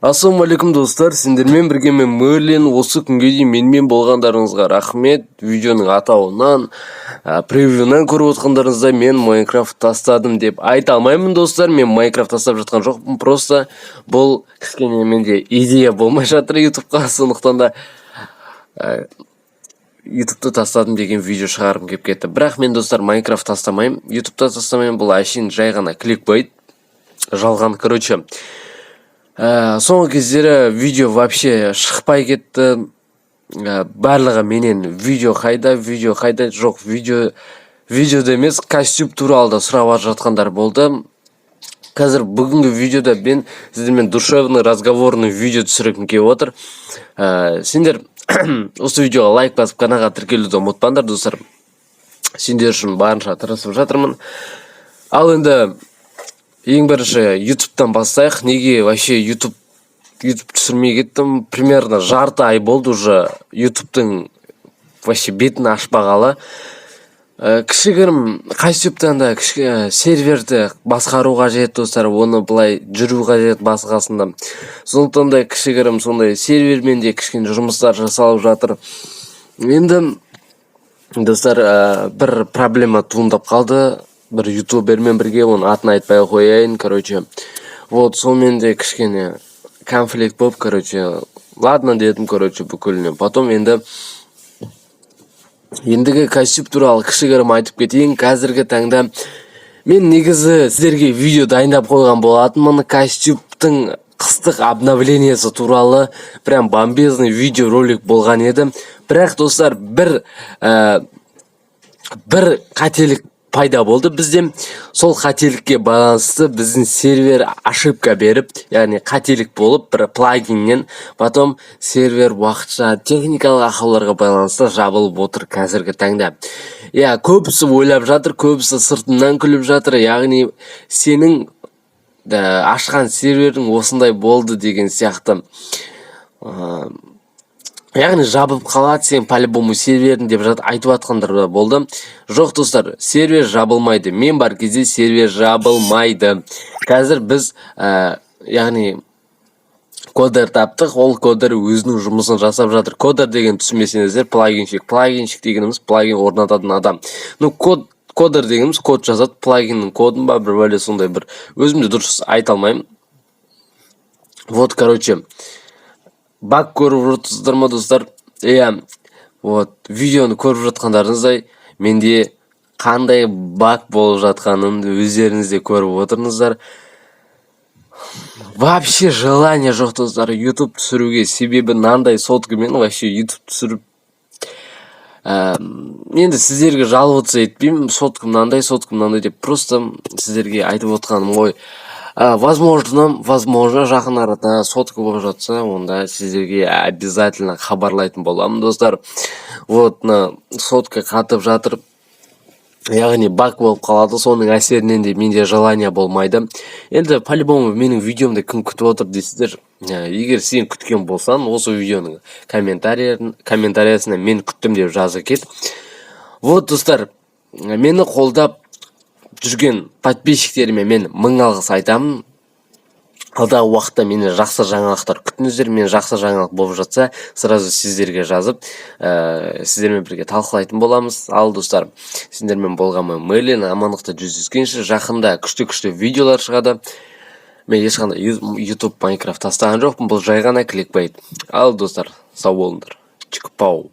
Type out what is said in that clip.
Ассалаумалейкум достар, сендермен бірге мен Мерлин. Осы күнге дейін менімен болғандарыңызға рахмет. Видеоның атауынан, превьюнан көріп отқандарыңызда мен Майнкрафт тастадым деп айта алмаймын достар. Мен Майнкрафт тастап жатқан жоқпын, просто бұл кішкене менде идея болмай жатыр ютубқа, сондықтан да ютубты тастадым деген видео шығарғым келіп кетті. Бірақ мен достар Майнкрафт тастамаймын, ютубта тастамаймын, бұл әшейін жай ғана кликбейт, жалған. Короче, соңғы кездері видео вообще шықпай кетті. Барлығы менен видео қайда, жоқ, видеода емес, костюм туралы да сұрап жатқандар болды. Қазір бүгінгі видеода мен сіздермен душевный разговорный видео түсіргім келіп отыр. Сендер осы видеоға лайк басып каналға тіркелуді ұмытпаңдар достар. Сендер үшін барынша тырысып жатырмын. Ал енді ең бірінші ютубтан бастайық. Неге вообще ютуб түсірмей кеттім? Примерно жарты ай болды уже ютубтың вообще бетін ашпағалы. Кішігірім костюмтан да серверді басқару қажет достар, оны былай жүру қажет басқасында. Сондықтан да кішігірім сондай сервермен де кішкене жұмыстар жасалып жатыр. Енді достар, бір проблема туындап қалды. Бір ютубермен бірге, оның атын айтпай қояйын, короче. Вот, сонымен де кішкене конфликт болып, короче. Ладно дедім, короче, бүкіліне. Потом ендігі костюм туралы кішігірім айтып кетейін. Қазіргі таңда мен негізі сіздерге видео дайындап қойған болатынмын. Костюмтың қыстық обновлениясы туралы прям бомбезный видео ролик болған еді. Бірақ достар, бір қателік пайда болды бізде. Сол қателікке байланысты біздің сервер ошибка беріп, яғни қателік болып, бір плагиннен, потом сервер уақытша техникалық ақауларға байланысты жабылып отыр қазіргі таңда. Көбісі ойлап жатыр, көбісі сыртынан күліп жатыр, яғни сенің ашқан сервердің осындай болды деген сияқты. Яғни жабылып қалады, сен по-любому сервердің деп айтып атқандар болды. Жоқ достар, сервер жабылмайды. Мен бар кезде сервер жабылмайды. Қазір біз яғни кодер таптық, ол кодер өзінің жұмысын жасап жатыр. Кодер деген түсінбесеңіздер, плагиншік дегеніміз плагин орнататын адам. Кодер дегеніміз код жазады, плагиннің кодын ба, бір бәле сондай бір. Өзімде дұрыс айта алмаймын. Вот, короче, баг көріп жатсыздар ма достар? Вот, видеоны көріп жатқандарыңыздай, менде қандай баг болып жатқанын өздеріңіз де көріп отырыңыздар. Вообще желание жоқ достар YouTube түсіруге, себебі мынандай соткамен вообще YouTube түсіріп. Енді сіздерге жаловаться етпеймін, соткам мынандай деп, просто сіздерге айтып отқаным ғой. Возможно, жақын арада сотка болып жатса, онда сіздерге обязательно хабарлайтын боламын достар. Вот, сотка қатып жатыр. Яғни баг болып қалады, соның әсерінен де менде желание болмайды. Енді по-любому менің видеомды кім күтіп отыр дейсіздер. Егер сен күткен болсан, осы видеоның комментариясына мен күттім деп жазы кет. Вот достар, мені қолдап жүрген подписчиктеріме мен мың алғыс айтамын. Алдағы уақытта мені жақсы жаңалықтар күтіңіздер. Мен жақсы жаңалық болып жатса, сразу сіздерге жазып, сіздермен бірге талқылайтын боламыз. Ал достар, сіздермен болғанмен Мерлин, амандықта жүздескенше, жақында күшті видеолар шығады. Мен ешқандай YouTube Майнкрафт тастаған жоқпын, бұл жай ғана кликбейт. Ал достар, сау болыңдар. Чикпау.